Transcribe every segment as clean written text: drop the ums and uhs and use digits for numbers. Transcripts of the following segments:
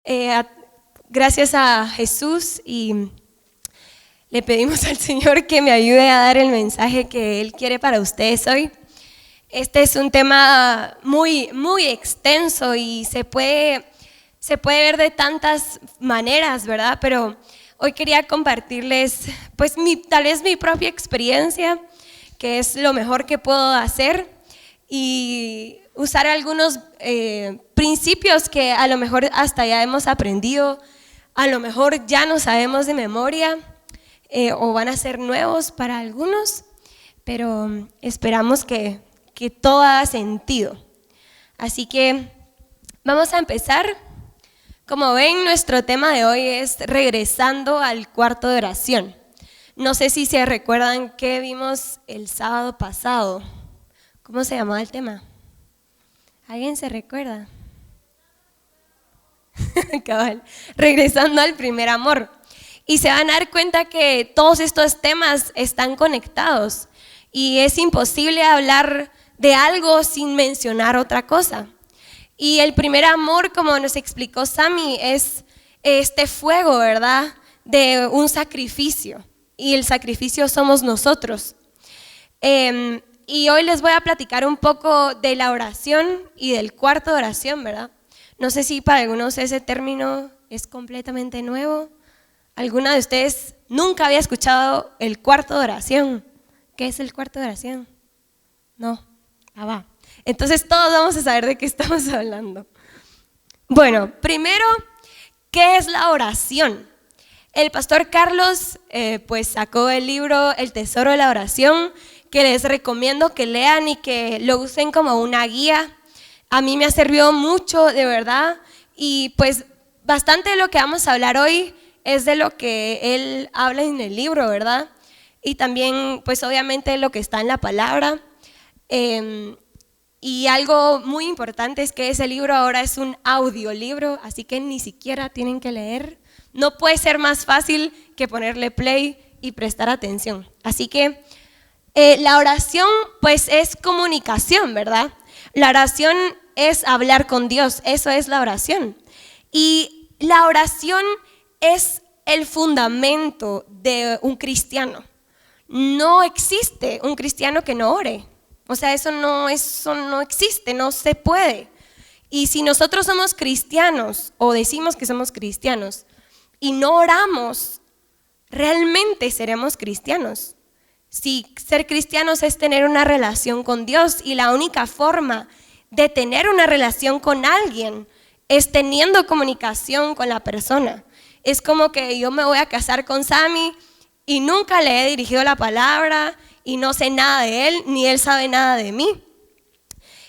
a- gracias a Jesús y le pedimos al Señor que me ayude a dar el mensaje que Él quiere para ustedes hoy. Este es un tema muy extenso y se puede ver de tantas maneras, ¿verdad? Pero hoy quería compartirles, pues, tal vez mi propia experiencia, que es lo mejor que puedo hacer, y usar algunos principios que a lo mejor hasta ya hemos aprendido, a lo mejor ya no sabemos de memoria, o van a ser nuevos para algunos, pero esperamos que todo haga sentido. Así que vamos a empezar. Como ven, nuestro tema de hoy es regresando al cuarto de oración. No sé si se recuerdan qué vimos el sábado pasado. ¿Cómo se llamaba el tema? ¿Alguien se recuerda? Cabal, regresando al primer amor. Y se van a dar cuenta que todos estos temas están conectados y es imposible hablar de algo sin mencionar otra cosa. Y el primer amor, como nos explicó Sammy, es este fuego, ¿verdad? De un sacrificio. Y el sacrificio somos nosotros. Y hoy les voy a platicar un poco de la oración y del cuarto de oración, ¿verdad? No sé si para algunos ese término es completamente nuevo. ¿Alguna de ustedes nunca había escuchado el cuarto de oración? ¿Qué es el cuarto de oración? No, va. Entonces todos vamos a saber de qué estamos hablando. Bueno, primero, ¿qué es la oración? El pastor Carlos pues sacó el libro El Tesoro de la Oración, que les recomiendo que lean y que lo usen como una guía. A mí me ha servido mucho, de verdad, y pues bastante de lo que vamos a hablar hoy es de lo que él habla en el libro, ¿verdad? Y también, pues obviamente lo que está en la palabra. Y algo muy importante es que ese libro ahora es un audiolibro, así que ni siquiera tienen que leer. No puede ser más fácil que ponerle play y prestar atención. Así que la oración, pues, es comunicación, ¿verdad? La oración es hablar con Dios, eso es la oración. Y la oración es el fundamento de un cristiano. No existe un cristiano que no ore. O sea, eso no existe, no se puede. Y si nosotros somos cristianos o decimos que somos cristianos y no oramos, realmente seremos cristianos. Si ser cristianos es tener una relación con Dios, y la única forma de tener una relación con alguien es teniendo comunicación con la persona. Es como que yo me voy a casar con Sammy y nunca le he dirigido la palabra y no sé nada de él, ni él sabe nada de mí.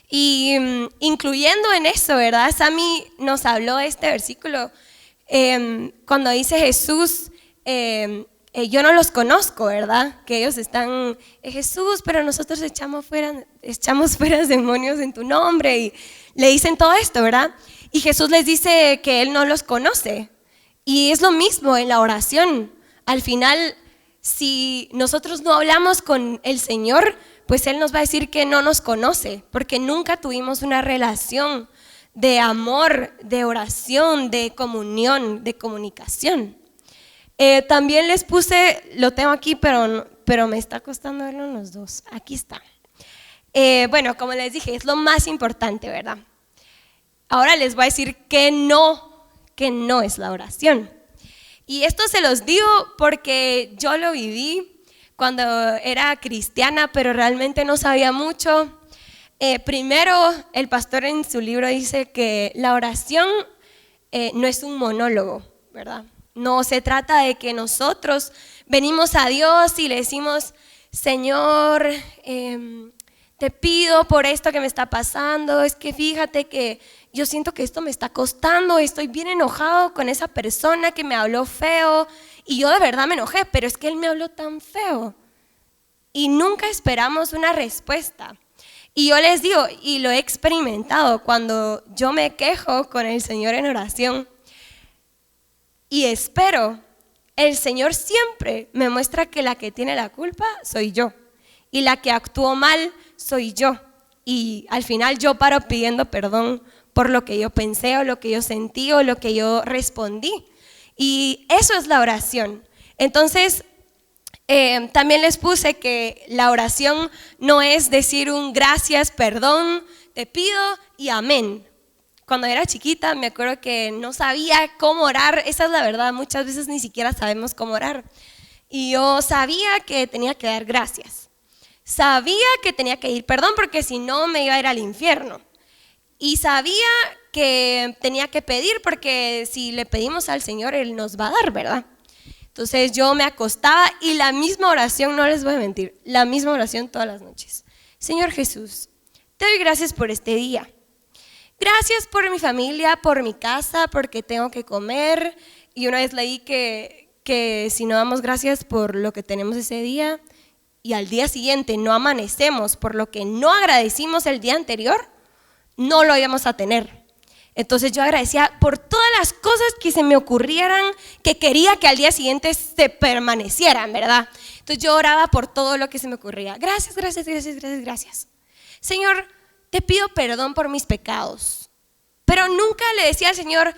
Y incluyendo en eso, ¿verdad? Sammy nos habló de este versículo cuando dice Jesús, yo no los conozco, ¿verdad? Que ellos están, Jesús, pero nosotros echamos fuera demonios en tu nombre, y le dicen todo esto, ¿verdad? Y Jesús les dice que Él no los conoce. Y es lo mismo en la oración. Al final, si nosotros no hablamos con el Señor, pues Él nos va a decir que no nos conoce, porque nunca tuvimos una relación de amor, de oración, de comunión, de comunicación. También les puse, lo tengo aquí, pero me está costando verlo en los dos. Aquí está. Bueno, como les dije, es lo más importante, ¿verdad? Ahora les voy a decir que no es la oración. Y esto se los digo porque yo lo viví cuando era cristiana, pero realmente no sabía mucho. Primero, el pastor en su libro dice que la oración no es un monólogo, ¿verdad? No se trata de que nosotros venimos a Dios y le decimos, Señor, te pido por esto que me está pasando, es que fíjate que yo siento que esto me está costando, estoy bien enojado con esa persona que me habló feo, y yo de verdad me enojé, pero es que él me habló tan feo. Y nunca esperamos una respuesta. Y yo les digo, y lo he experimentado, cuando yo me quejo con el Señor en oración y espero, el Señor siempre me muestra que la que tiene la culpa soy yo, y la que actuó mal soy yo. Y al final yo paro pidiendo perdón por lo que yo pensé o lo que yo sentí o lo que yo respondí. Y eso es la oración. Entonces, también les puse que la oración no es decir un gracias, perdón, te pido y amén. Cuando era chiquita me acuerdo que no sabía cómo orar, esa es la verdad, muchas veces ni siquiera sabemos cómo orar. Y yo sabía que tenía que dar gracias, sabía que tenía que ir perdón porque si no me iba a ir al infierno. Y sabía que tenía que pedir porque si le pedimos al Señor, Él nos va a dar, ¿verdad? Entonces yo me acostaba y la misma oración, no les voy a mentir, la misma oración todas las noches. Señor Jesús, te doy gracias por este día. Gracias por mi familia, por mi casa, porque tengo que comer. Y una vez leí que si no damos gracias por lo que tenemos ese día y al día siguiente no amanecemos por lo que no agradecimos el día anterior, no lo íbamos a tener. Entonces yo agradecía por todas las cosas que se me ocurrieran, que quería que al día siguiente se permanecieran, ¿verdad? Entonces yo oraba por todo lo que se me ocurría. Gracias, gracias, gracias, gracias, gracias. Señor, te pido perdón por mis pecados. Pero nunca le decía al Señor,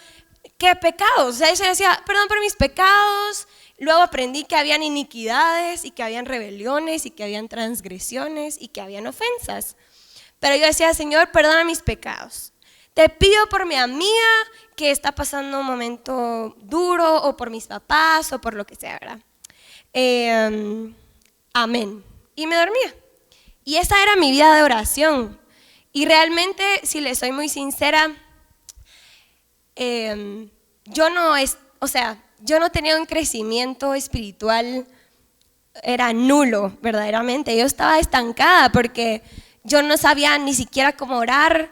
¿qué pecados? O sea, yo decía, perdón por mis pecados. Luego aprendí que habían iniquidades y que habían rebeliones y que habían transgresiones y que habían ofensas. Pero yo decía, Señor, perdona mis pecados. Te pido por mi amiga que está pasando un momento duro o por mis papás o por lo que sea, ¿verdad? Amén. Y me dormía. Y esa era mi vida de oración. Y realmente, si les soy muy sincera, yo no tenía un crecimiento espiritual, era nulo, verdaderamente. Yo estaba estancada porque yo no sabía ni siquiera cómo orar,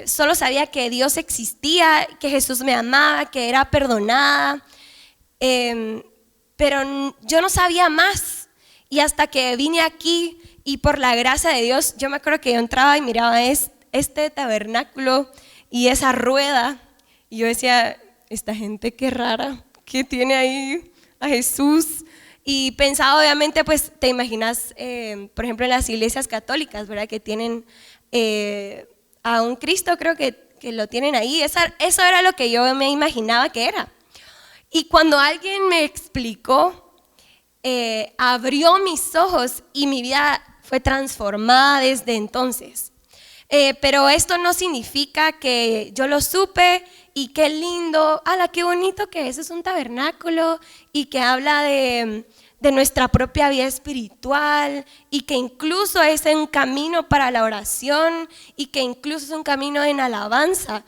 solo sabía que Dios existía, que Jesús me amaba, que era perdonada, pero yo no sabía más. Y hasta que vine aquí y por la gracia de Dios, yo me acuerdo que yo entraba y miraba este tabernáculo y esa rueda y yo decía, esta gente qué rara, que tiene ahí a Jesús. Y pensaba, obviamente, pues te imaginas, por ejemplo, en las iglesias católicas, ¿verdad? Que tienen a un Cristo, creo que lo tienen ahí. Eso era lo que yo me imaginaba que era. Y cuando alguien me explicó, abrió mis ojos y mi vida fue transformada desde entonces. Pero esto no significa que yo lo supe y qué lindo, ¡ala, qué bonito que eso es un tabernáculo! Y que habla de nuestra propia vida espiritual y que incluso es un camino para la oración y que incluso es un camino en alabanza.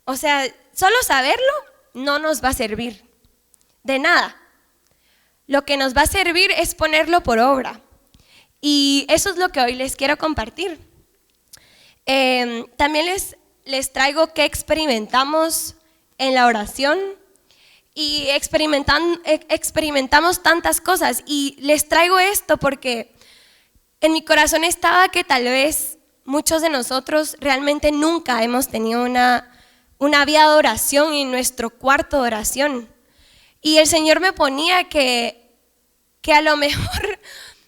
O sea, solo saberlo no nos va a servir de nada. Lo que nos va a servir es ponerlo por obra. Y eso es lo que hoy les quiero compartir. También les traigo qué experimentamos en la oración. Y experimentamos tantas cosas. Y les traigo esto porque en mi corazón estaba que tal vez muchos de nosotros realmente nunca hemos tenido una vida de oración en nuestro cuarto de oración. Y el Señor me ponía que a lo mejor,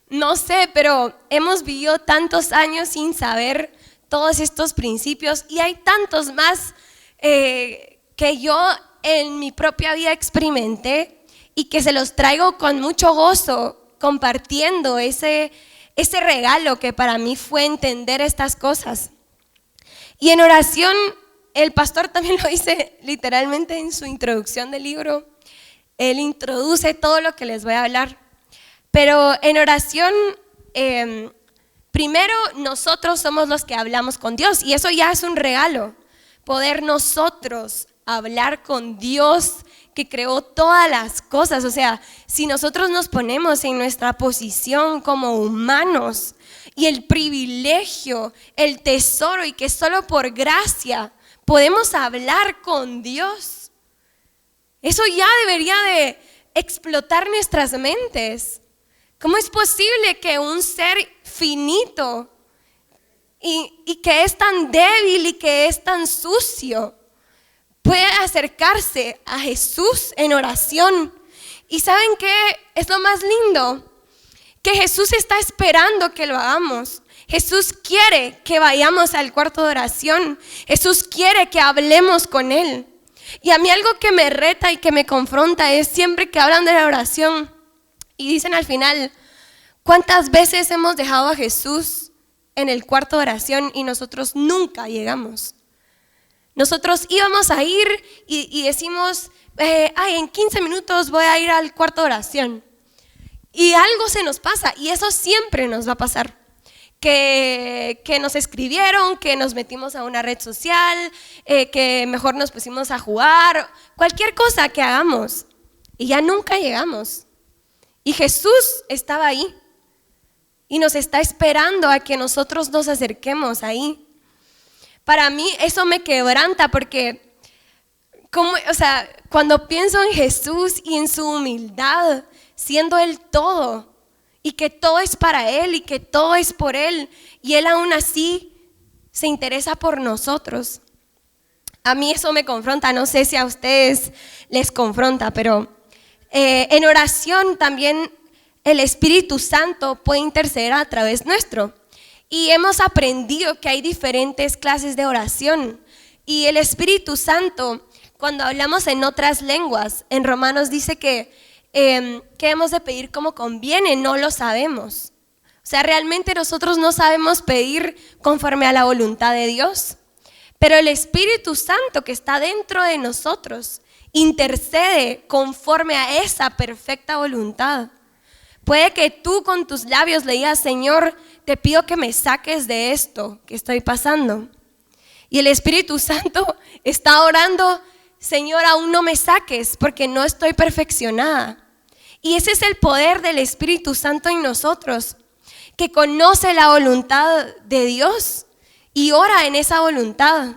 no sé, pero hemos vivido tantos años sin saber todos estos principios y hay tantos más que yo en mi propia vida experimenté y que se los traigo con mucho gozo compartiendo ese regalo que para mí fue entender estas cosas. Y en oración, el pastor también lo dice literalmente en su introducción del libro. Él introduce todo lo que les voy a hablar. Pero en oración, primero nosotros somos los que hablamos con Dios y eso ya es un regalo. Poder nosotros hablar con Dios que creó todas las cosas. O sea, si nosotros nos ponemos en nuestra posición como humanos y el privilegio, el tesoro y que solo por gracia podemos hablar con Dios, eso ya debería de explotar nuestras mentes. ¿Cómo es posible que un ser finito y que es tan débil y que es tan sucio puede acercarse a Jesús en oración? ¿Y saben qué es lo más lindo? Que Jesús está esperando que lo hagamos. Jesús quiere que vayamos al cuarto de oración. Jesús quiere que hablemos con Él. Y a mí algo que me reta y que me confronta es siempre que hablan de la oración y dicen al final, ¿cuántas veces hemos dejado a Jesús en el cuarto de oración y nosotros nunca llegamos? Nosotros íbamos a ir y decimos, en 15 minutos voy a ir al cuarto de oración. Y algo se nos pasa y eso siempre nos va a pasar. Que nos escribieron, que nos metimos a una red social, que mejor nos pusimos a jugar, cualquier cosa que hagamos y ya nunca llegamos. Y Jesús estaba ahí y nos está esperando a que nosotros nos acerquemos ahí. Para mí eso me quebranta porque cuando pienso en Jesús y en su humildad, siendo Él todo, y que todo es para Él y que todo es por Él, y Él aún así se interesa por nosotros. A mí eso me confronta, no sé si a ustedes les confronta, pero en oración también el Espíritu Santo puede interceder a través nuestro. Y hemos aprendido que hay diferentes clases de oración. Y el Espíritu Santo, cuando hablamos en otras lenguas, en Romanos dice que hemos de pedir como conviene, no lo sabemos. O sea, realmente nosotros no sabemos pedir conforme a la voluntad de Dios. Pero el Espíritu Santo que está dentro de nosotros intercede conforme a esa perfecta voluntad. Puede que tú con tus labios le digas, Señor, te pido que me saques de esto que estoy pasando. Y el Espíritu Santo está orando, Señor, aún no me saques porque no estoy perfeccionada. Y ese es el poder del Espíritu Santo en nosotros, que conoce la voluntad de Dios y ora en esa voluntad.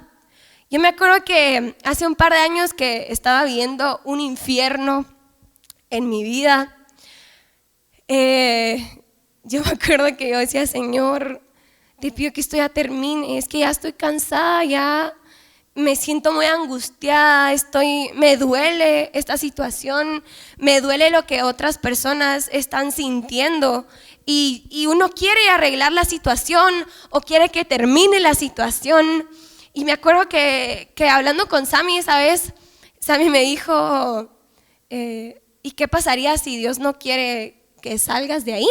Yo me acuerdo que hace un par de años que estaba viviendo un infierno en mi vida. Yo me acuerdo que yo decía, Señor, te pido que esto ya termine, es que ya estoy cansada, ya me siento muy angustiada, me duele esta situación, me duele lo que otras personas están sintiendo y uno quiere arreglar la situación o quiere que termine la situación. Y me acuerdo que hablando con Sammy esa vez, Sammy me dijo, ¿y qué pasaría si Dios no quiere que salgas de ahí?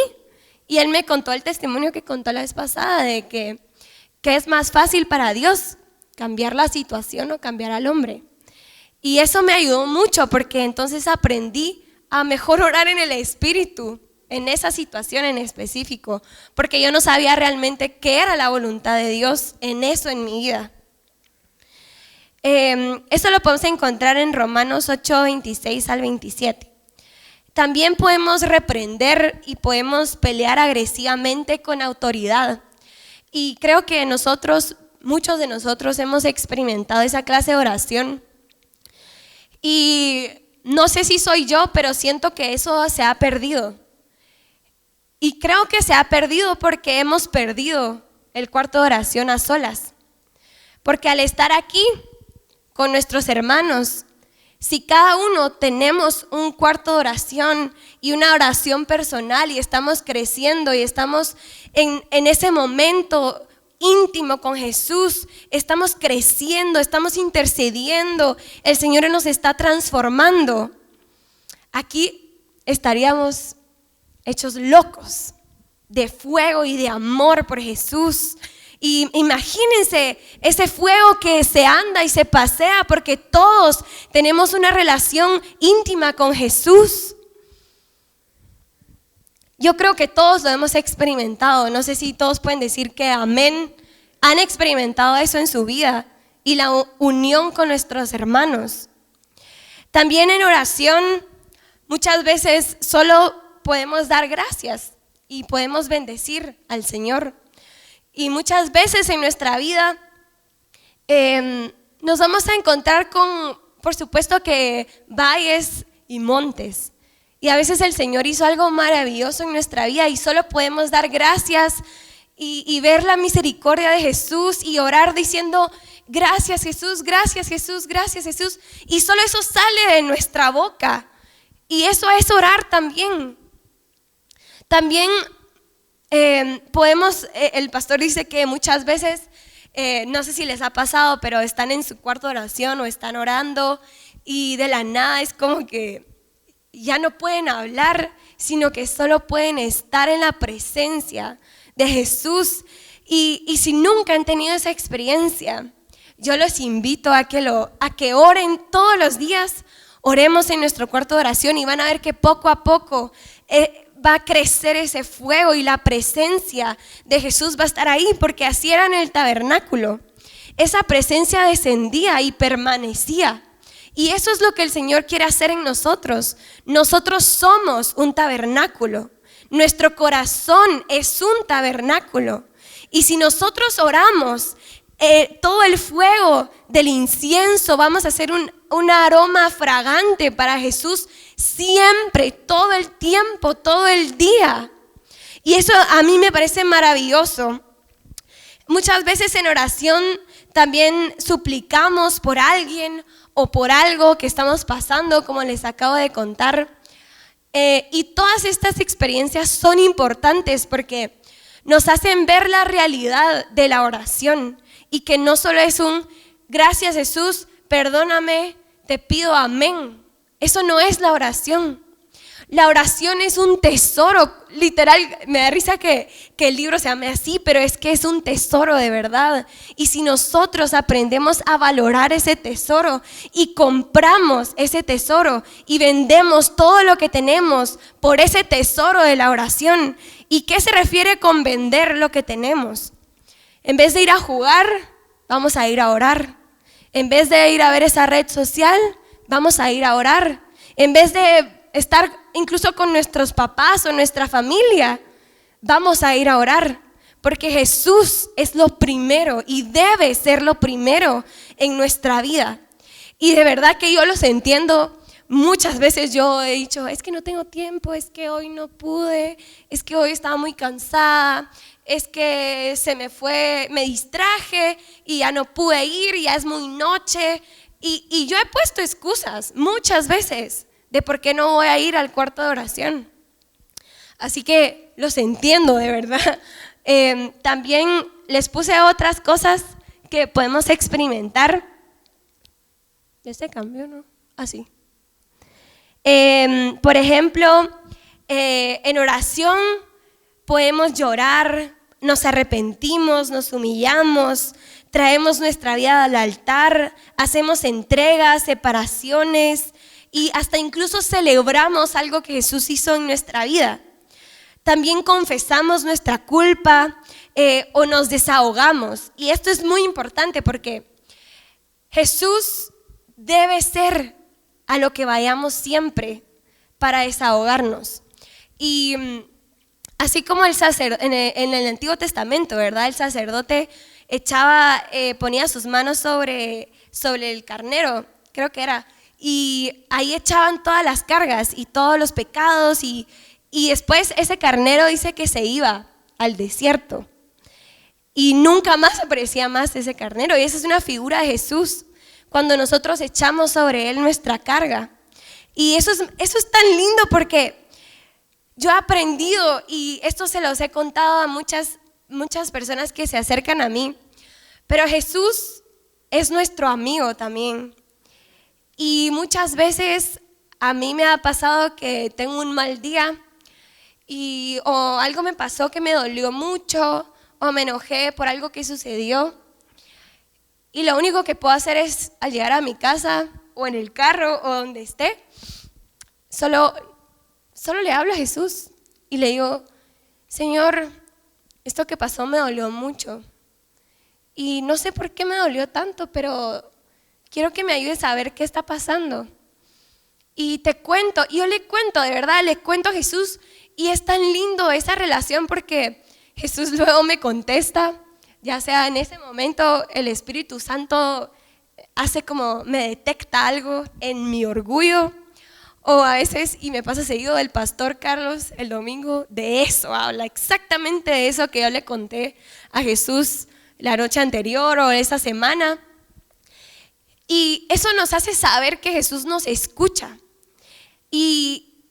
Y él me contó el testimonio que contó la vez pasada de que es más fácil para Dios cambiar la situación o cambiar al hombre. Y eso me ayudó mucho porque entonces aprendí a mejor orar en el Espíritu, en esa situación en específico, porque yo no sabía realmente qué era la voluntad de Dios en eso en mi vida. Eso lo podemos encontrar en Romanos 8, 26 al 27. También podemos reprender y podemos pelear agresivamente con autoridad. Y creo que muchos de nosotros hemos experimentado esa clase de oración. Y no sé si soy yo, pero siento que eso se ha perdido. Y creo que se ha perdido porque hemos perdido el cuarto de oración a solas. Porque al estar aquí con nuestros hermanos, si cada uno tenemos un cuarto de oración y una oración personal y estamos creciendo y estamos en ese momento íntimo con Jesús, estamos creciendo, estamos intercediendo, el Señor nos está transformando, aquí estaríamos hechos locos de fuego y de amor por Jesús. Y imagínense ese fuego que se anda y se pasea porque todos tenemos una relación íntima con Jesús. Yo creo que todos lo hemos experimentado. No sé si todos pueden decir que amén. Han experimentado eso en su vida y la unión con nuestros hermanos. También en oración muchas veces solo podemos dar gracias y podemos bendecir al Señor. Y muchas veces en nuestra vida nos vamos a encontrar con, por supuesto que valles y montes. Y a veces el Señor hizo algo maravilloso en nuestra vida y solo podemos dar gracias y ver la misericordia de Jesús y orar diciendo, gracias Jesús, gracias Jesús, gracias Jesús. Y solo eso sale de nuestra boca. Y eso es orar también. También El pastor dice que muchas veces, no sé si les ha pasado, pero están en su cuarto de oración o están orando y de la nada es como que ya no pueden hablar, sino que solo pueden estar en la presencia de Jesús. Y si nunca han tenido esa experiencia, yo los invito a que oren todos los días. Oremos en nuestro cuarto de oración y van a ver que poco a poco va a crecer ese fuego y la presencia de Jesús va a estar ahí, porque así era en el tabernáculo. Esa presencia descendía y permanecía. Y eso es lo que el Señor quiere hacer en nosotros. Nosotros somos un tabernáculo. Nuestro corazón es un tabernáculo. Y si nosotros oramos, todo el fuego del incienso, vamos a hacer un aroma fragante para Jesús siempre, todo el tiempo, todo el día. Y eso a mí me parece maravilloso. Muchas veces en oración también suplicamos por alguien o por algo que estamos pasando, como les acabo de contar. Y todas estas experiencias son importantes porque nos hacen ver la realidad de la oración y que no solo es un gracias Jesús, perdóname, te pido amén. Eso no es la oración. La oración es un tesoro, literal, me da risa que el libro se llame así, pero es que es un tesoro de verdad. Y si nosotros aprendemos a valorar ese tesoro y compramos ese tesoro y vendemos todo lo que tenemos por ese tesoro de la oración. ¿Y qué se refiere con vender lo que tenemos? En vez de ir a jugar, vamos a ir a orar. En vez de ir a ver esa red social, vamos a ir a orar. En vez de estar incluso con nuestros papás o nuestra familia, vamos a ir a orar. Porque Jesús es lo primero y debe ser lo primero en nuestra vida. Y de verdad que yo los entiendo. Muchas veces yo he dicho, es que no tengo tiempo, es que hoy no pude, es que hoy estaba muy cansada, es que se me fue, me distraje y ya no pude ir, ya es muy noche. Y yo he puesto excusas muchas veces de por qué no voy a ir al cuarto de oración. Así que los entiendo de verdad. También les puse otras cosas que podemos experimentar. ¿Este cambio no? Así. Por ejemplo, en oración podemos llorar, nos arrepentimos, nos humillamos, traemos nuestra vida al altar, hacemos entregas, separaciones y hasta incluso celebramos algo que Jesús hizo en nuestra vida. También confesamos nuestra culpa o nos desahogamos. Y esto es muy importante porque Jesús debe ser a lo que vayamos siempre para desahogarnos. Y así como el sacerdote, en el Antiguo Testamento, ¿verdad? El sacerdote ponía sus manos sobre el carnero, creo que era, y ahí echaban todas las cargas y todos los pecados y después ese carnero dice que se iba al desierto y nunca más aparecía más ese carnero. Y esa es una figura de Jesús cuando nosotros echamos sobre él nuestra carga. Y eso es tan lindo porque yo he aprendido, y esto se los he contado a muchas personas que se acercan a mí, pero Jesús es nuestro amigo también. Y muchas veces a mí me ha pasado que tengo un mal día o algo me pasó que me dolió mucho o me enojé por algo que sucedió. Y lo único que puedo hacer es, al llegar a mi casa o en el carro o donde esté, solo le hablo a Jesús y le digo, Señor, esto que pasó me dolió mucho. Y no sé por qué me dolió tanto, pero quiero que me ayudes a ver qué está pasando. Y te cuento, y yo le cuento, de verdad, le cuento a Jesús. Y es tan lindo esa relación porque Jesús luego me contesta, ya sea en ese momento el Espíritu Santo hace como me detecta algo en mi orgullo, o a veces, y me pasa seguido, el pastor Carlos el domingo de eso habla, exactamente de eso que yo le conté a Jesús la noche anterior o esa semana. Y eso nos hace saber que Jesús nos escucha. Y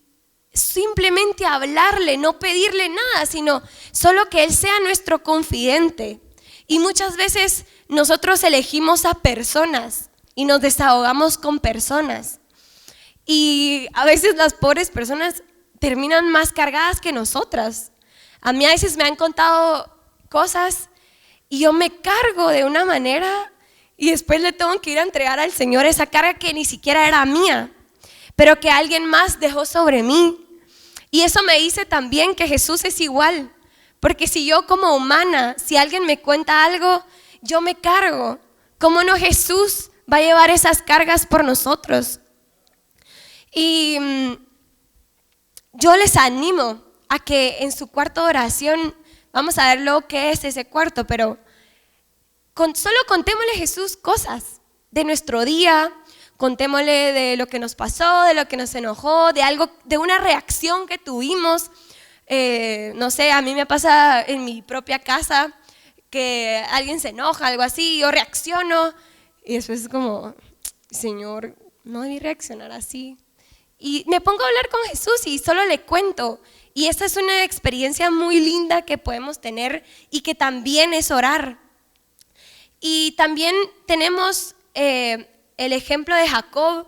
simplemente hablarle, no pedirle nada, sino solo que Él sea nuestro confidente. Y muchas veces nosotros elegimos a personas y nos desahogamos con personas. Y a veces las pobres personas terminan más cargadas que nosotras. A mí a veces me han contado cosas y yo me cargo de una manera y después le tengo que ir a entregar al Señor esa carga que ni siquiera era mía, pero que alguien más dejó sobre mí. Y eso me dice también que Jesús es igual, porque si yo como humana, si alguien me cuenta algo, yo me cargo. ¿Cómo no Jesús va a llevar esas cargas por nosotros? Y yo les animo a que en su cuarto de oración, vamos a ver lo que es ese cuarto, pero solo contémosle a Jesús cosas de nuestro día, contémosle de lo que nos pasó, de lo que nos enojó, de algo, de una reacción que tuvimos. No sé, a mí me pasa en mi propia casa que alguien se enoja, algo así, yo reacciono y después es como, Señor, no debí reaccionar así. Y me pongo a hablar con Jesús y solo le cuento. Y esta es una experiencia muy linda que podemos tener y que también es orar. Y también tenemos el ejemplo de Jacob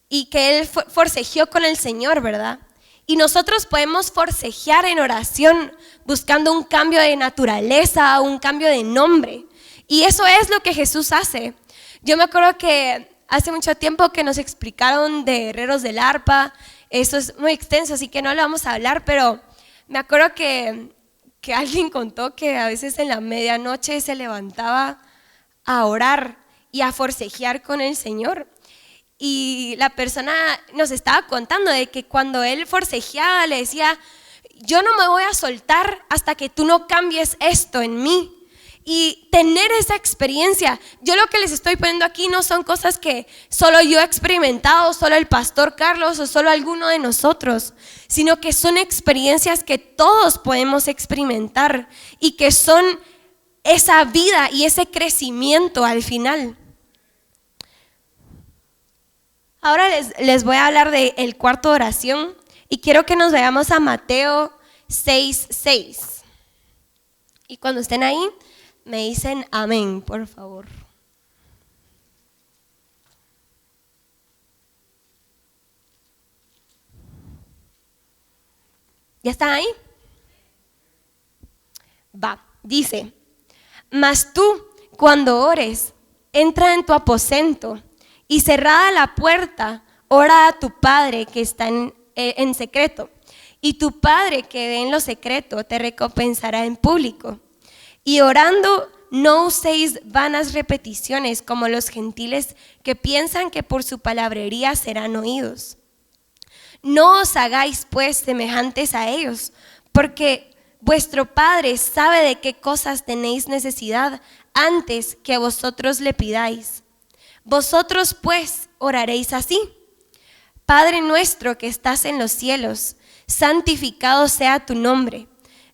y que él forcejeó con el Señor, ¿verdad? Y nosotros podemos forcejear en oración buscando un cambio de naturaleza, un cambio de nombre. Y eso es lo que Jesús hace. Yo me acuerdo que hace mucho tiempo que nos explicaron de herreros del arpa. Eso es muy extenso, así que no lo vamos a hablar, pero me acuerdo que alguien contó que a veces en la medianoche se levantaba a orar y a forcejear con el Señor. Y la persona nos estaba contando de que cuando él forcejeaba le decía, yo no me voy a soltar hasta que tú no cambies esto en mí. Y tener esa experiencia, yo lo que les estoy poniendo aquí no son cosas que solo yo he experimentado, solo el pastor Carlos o solo alguno de nosotros, sino que son experiencias que todos podemos experimentar y que son esa vida y ese crecimiento al final. Ahora les voy a hablar del cuarto de oración y quiero que nos vayamos a Mateo 6:6. Y cuando estén ahí, me dicen amén, por favor. ¿Ya están ahí? Va, dice, mas tú, cuando ores, entra en tu aposento y cerrada la puerta, ora a tu Padre que está en secreto. Y tu Padre que ve en lo secreto te recompensará en público. Y orando, no uséis vanas repeticiones como los gentiles que piensan que por su palabrería serán oídos. No os hagáis pues semejantes a ellos, porque vuestro Padre sabe de qué cosas tenéis necesidad antes que vosotros le pidáis. Vosotros pues oraréis así: Padre nuestro que estás en los cielos, santificado sea tu nombre.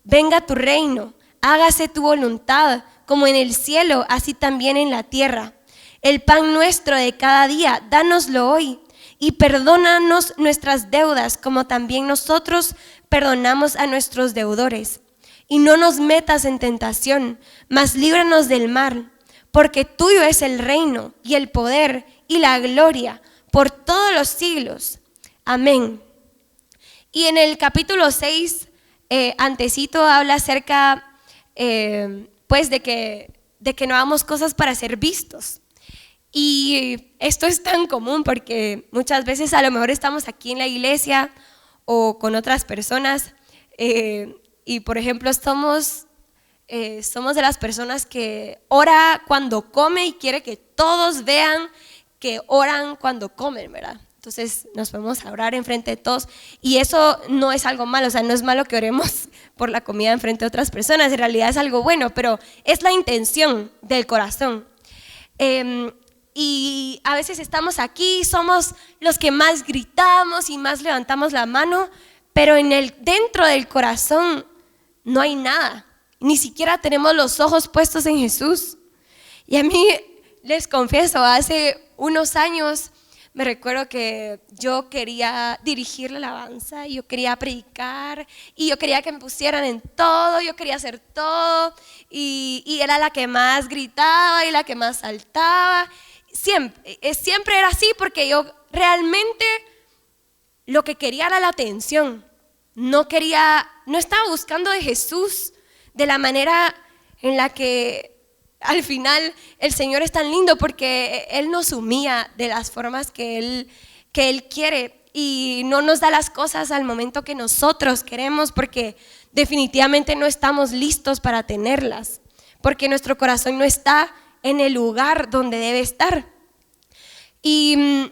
Venga tu reino, hágase tu voluntad, como en el cielo, así también en la tierra. El pan nuestro de cada día, dánoslo hoy, y perdónanos nuestras deudas, como también nosotros perdonamos a nuestros deudores. Y no nos metas en tentación, mas líbranos del mal, porque tuyo es el reino, y el poder, y la gloria, por todos los siglos. Amén. Y en el capítulo 6, antecito, habla acerca pues de que no hagamos cosas para ser vistos. Y esto es tan común porque muchas veces a lo mejor estamos aquí en la iglesia o con otras personas y por ejemplo somos de las personas que ora cuando come y quiere que todos vean que oran cuando comen, ¿verdad? Entonces nos podemos orar enfrente de todos y eso no es algo malo, o sea, no es malo que oremos por la comida enfrente de otras personas, en realidad es algo bueno, pero es la intención del corazón. Y a veces estamos aquí, somos los que más gritamos y más levantamos la mano, pero dentro del corazón no hay nada, ni siquiera tenemos los ojos puestos en Jesús. Y a mí, les confieso, hace unos años me recuerdo que yo quería dirigir la alabanza, y yo quería predicar, y yo quería que me pusieran en todo, yo quería hacer todo, y era la que más gritaba y la que más saltaba. Siempre era así, porque yo realmente lo que quería era la atención. No estaba buscando de Jesús de la manera en la que al final el Señor es tan lindo, porque Él nos humilla de las formas que Él quiere, y no nos da las cosas al momento que nosotros queremos, porque definitivamente no estamos listos para tenerlas, porque nuestro corazón no está en el lugar donde debe estar. Y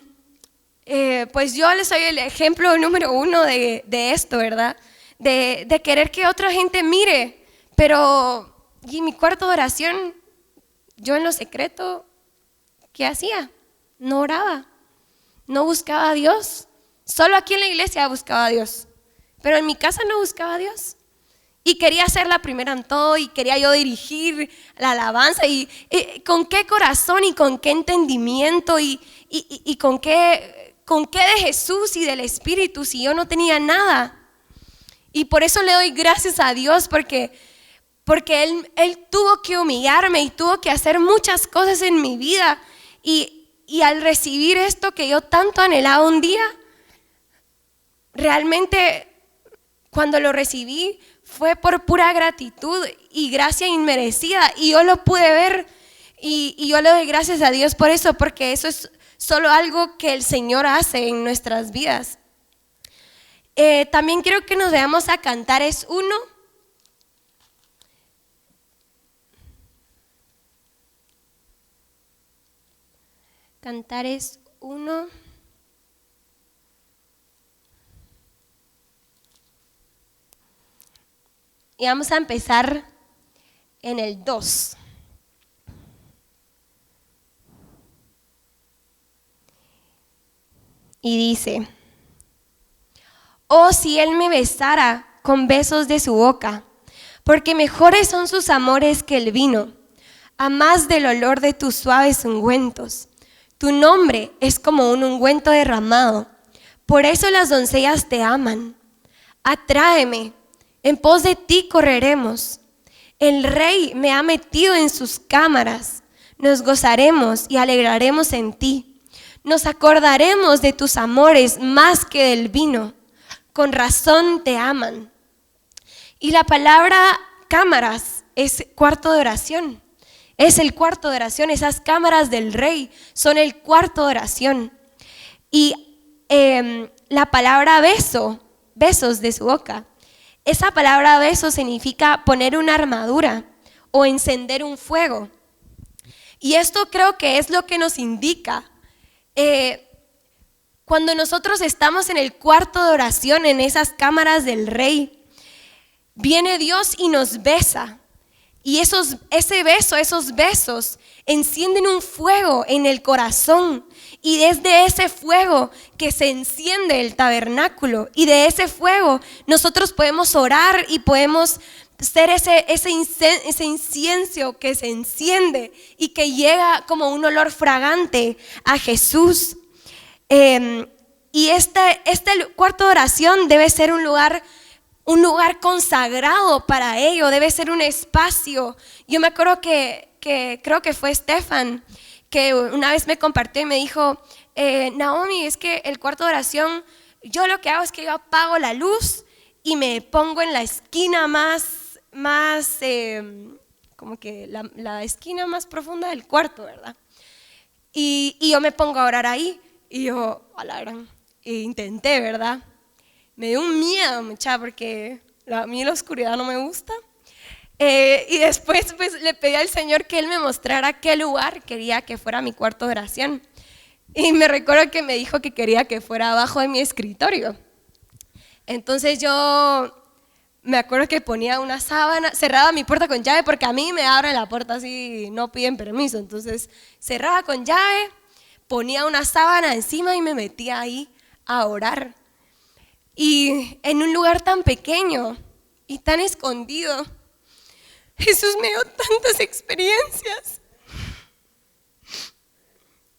pues yo les soy el ejemplo número 1 de esto, ¿verdad? De querer que otra gente mire, pero y mi cuarto de oración, yo en lo secreto, ¿qué hacía? No oraba, no buscaba a Dios. Solo aquí en la iglesia buscaba a Dios, pero en mi casa no buscaba a Dios. Y quería ser la primera en todo, y quería yo dirigir la alabanza, y con qué corazón y con qué entendimiento y con qué de Jesús y del Espíritu, si yo no tenía nada. Y por eso le doy gracias a Dios, porque él tuvo que humillarme y tuvo que hacer muchas cosas en mi vida, y al recibir esto que yo tanto anhelaba un día, realmente cuando lo recibí fue por pura gratitud y gracia inmerecida, y yo lo pude ver, y yo le doy gracias a Dios por eso, porque eso es solo algo que el Señor hace en nuestras vidas. También quiero que nos veamos a Cantares 1. Cantares 1. Y vamos a empezar en el 2. Y dice: oh, si Él me besara con besos de su boca, porque mejores son sus amores que el vino, a más del olor de tus suaves ungüentos. Tu nombre es como un ungüento derramado, por eso las doncellas te aman. Atráeme, en pos de ti correremos. El Rey me ha metido en sus cámaras. Nos gozaremos y alegraremos en ti. Nos acordaremos de tus amores más que del vino. Con razón te aman. Y la palabra cámaras es cuarto de oración. Es el cuarto de oración. Esas cámaras del Rey son el cuarto de oración. Y la palabra besos de su boca. Esa palabra beso significa poner una armadura o encender un fuego. Y esto creo que es lo que nos indica. Cuando nosotros estamos en el cuarto de oración, en esas cámaras del Rey, viene Dios y nos besa. Y esos besos encienden un fuego en el corazón. Y desde ese fuego que se enciende el tabernáculo, y de ese fuego nosotros podemos orar y podemos ser ese incienso que se enciende y que llega como un olor fragante a Jesús. Y este cuarto de oración debe ser un lugar consagrado para ello, debe ser un espacio. Yo me acuerdo que creo que fue Stefan que una vez me compartió y me dijo: Naomi, es que el cuarto de oración, yo lo que hago es que yo apago la luz y me pongo en la esquina más como que la esquina más profunda del cuarto, ¿verdad? Y yo me pongo a orar ahí, y yo, a la gran, intenté, ¿verdad? Me dio un miedo, mucha, porque a mí la oscuridad no me gusta. Y después pues le pedí al Señor que Él me mostrara qué lugar quería que fuera mi cuarto de oración. Y me recuerdo que me dijo que quería que fuera abajo de mi escritorio. Entonces yo me acuerdo que ponía una sábana, cerraba mi puerta con llave, porque a mí me abren la puerta así, no piden permiso. Entonces cerraba con llave, ponía una sábana encima y me metía ahí a orar. Y en un lugar tan pequeño y tan escondido, Jesús me dio tantas experiencias.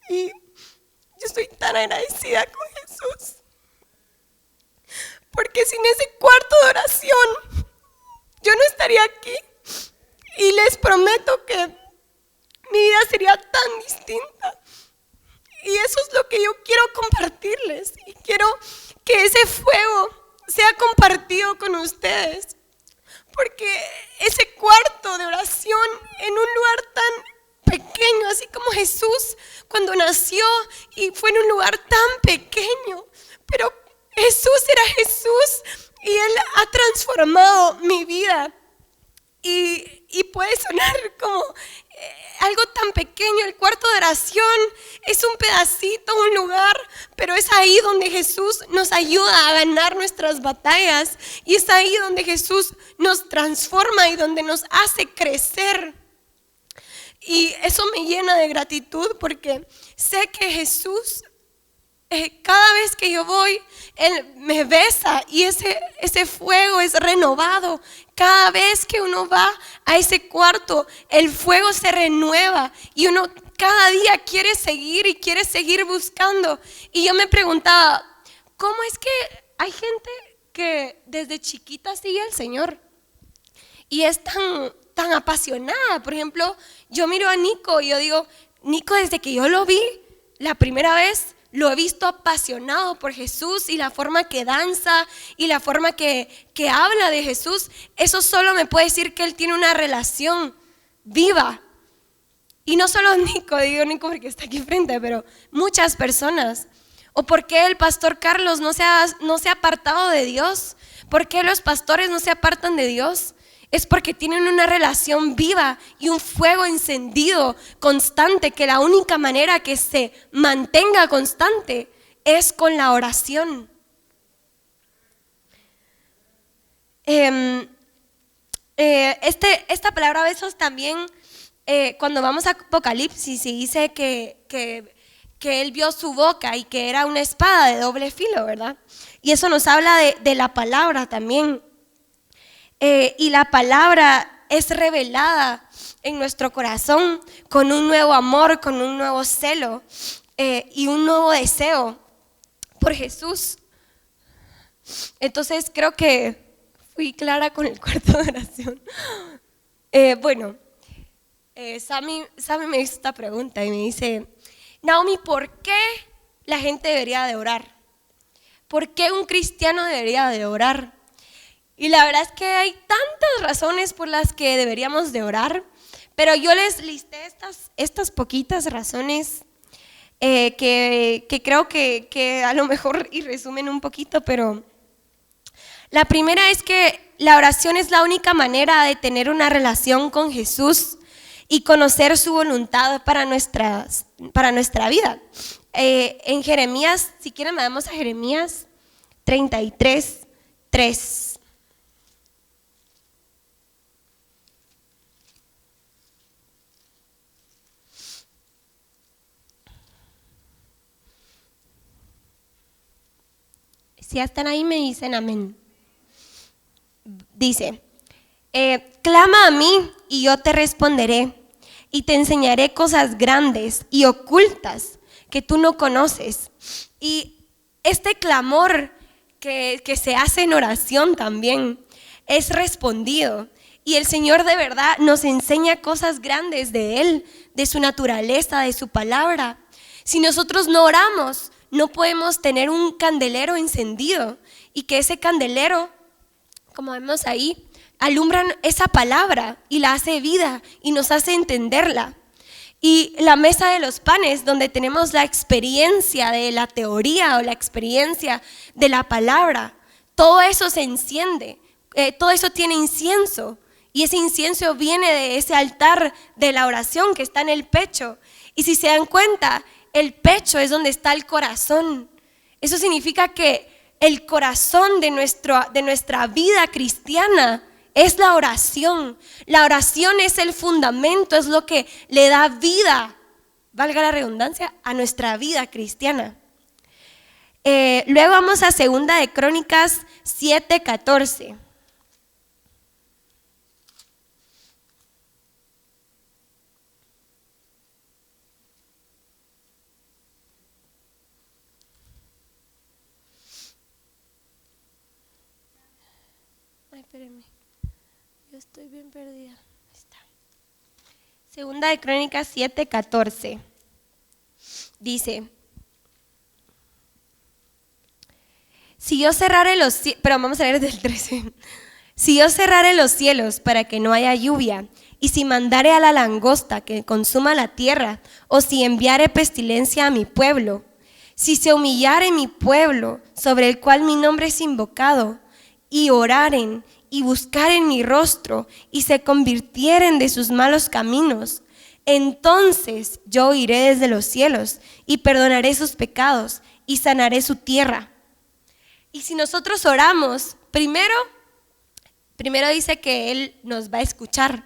Y yo estoy tan tan agradecida con Jesús. Porque sin ese cuarto de oración, yo no estaría aquí. Y les prometo que mi vida sería tan distinta. Y eso es lo que yo quiero compartirles. Y quiero que ese fuego sea compartido con ustedes. Porque ese cuarto de oración en un lugar tan pequeño, así como Jesús cuando nació y fue en un lugar tan pequeño, pero Jesús era Jesús y Él ha transformado mi vida. Y puede sonar como algo tan pequeño. El cuarto de oración es un pedacito, un lugar, pero es ahí donde Jesús nos ayuda a ganar nuestras batallas. Y es ahí donde Jesús nos transforma y donde nos hace crecer. Y eso me llena de gratitud porque sé que Jesús, cada vez que yo voy, Él me besa y ese fuego es renovado. Cada vez que uno va a ese cuarto, el fuego se renueva y uno cada día quiere seguir y quiere seguir buscando. Y yo me preguntaba, ¿cómo es que hay gente que desde chiquita sigue al Señor y es tan apasionada? Por ejemplo, yo miro a Nico y yo digo, Nico, desde que yo lo vi la primera vez, lo he visto apasionado por Jesús y la forma que danza y la forma que habla de Jesús. Eso solo me puede decir que él tiene una relación viva. Y no solo Nico, digo Nico porque está aquí frente, pero muchas personas. ¿O por qué el pastor Carlos no se ha apartado de Dios? ¿Por qué los pastores no se apartan de Dios? Es porque tienen una relación viva y un fuego encendido constante, que la única manera que se mantenga constante es con la oración. Esta palabra besos también, cuando vamos a Apocalipsis, se dice que él vio su boca y que era una espada de doble filo, ¿verdad? Y eso nos habla de la palabra también. Y la palabra es revelada en nuestro corazón con un nuevo amor, con un nuevo celo y un nuevo deseo por Jesús. Entonces creo que fui clara con el cuarto de oración. Sammy me hizo esta pregunta y me dice, Naomi, ¿por qué la gente debería de orar? ¿Por qué un cristiano debería de orar? Y la verdad es que hay tantas razones por las que deberíamos de orar, pero yo les listé estas poquitas razones que creo que a lo mejor y resumen un poquito, pero la primera es que la oración es la única manera de tener una relación con Jesús y conocer su voluntad para nuestra vida. En Jeremías, si quieren vamos a Jeremías 33:3. Si ya están ahí me dicen amén. Dice, clama a mí y yo te responderé y te enseñaré cosas grandes y ocultas que tú no conoces. Y este clamor que se hace en oración también es respondido. Y el Señor de verdad nos enseña cosas grandes de Él, de su naturaleza, de su palabra. Si nosotros no oramos, no podemos tener un candelero encendido y que ese candelero, como vemos ahí, alumbra esa palabra y la hace vida y nos hace entenderla. Y la mesa de los panes, donde tenemos la experiencia de la teoría o la experiencia de la palabra, todo eso se enciende, todo eso tiene incienso. Y ese incienso viene de ese altar de la oración que está en el pecho. Y si se dan cuenta, el pecho es donde está el corazón. Eso significa que el corazón de nuestra vida cristiana es la oración. La oración es el fundamento, es lo que le da vida, valga la redundancia, a nuestra vida cristiana. Luego vamos a 2 de Crónicas 7:14. espérenme. Yo estoy bien perdida. Ahí está. Segunda de Crónicas 7:14. Dice: si yo cerrare los cielos, pero vamos a leer desde el 13. Si yo cerrare los cielos para que no haya lluvia, y si mandare a la langosta que consuma la tierra, o si enviare pestilencia a mi pueblo, si se humillare mi pueblo, sobre el cual mi nombre es invocado, y oraren y buscaren mi rostro, y se convirtieren de sus malos caminos, entonces yo oiré desde los cielos, y perdonaré sus pecados, y sanaré su tierra. Y si nosotros oramos, primero dice que Él nos va a escuchar.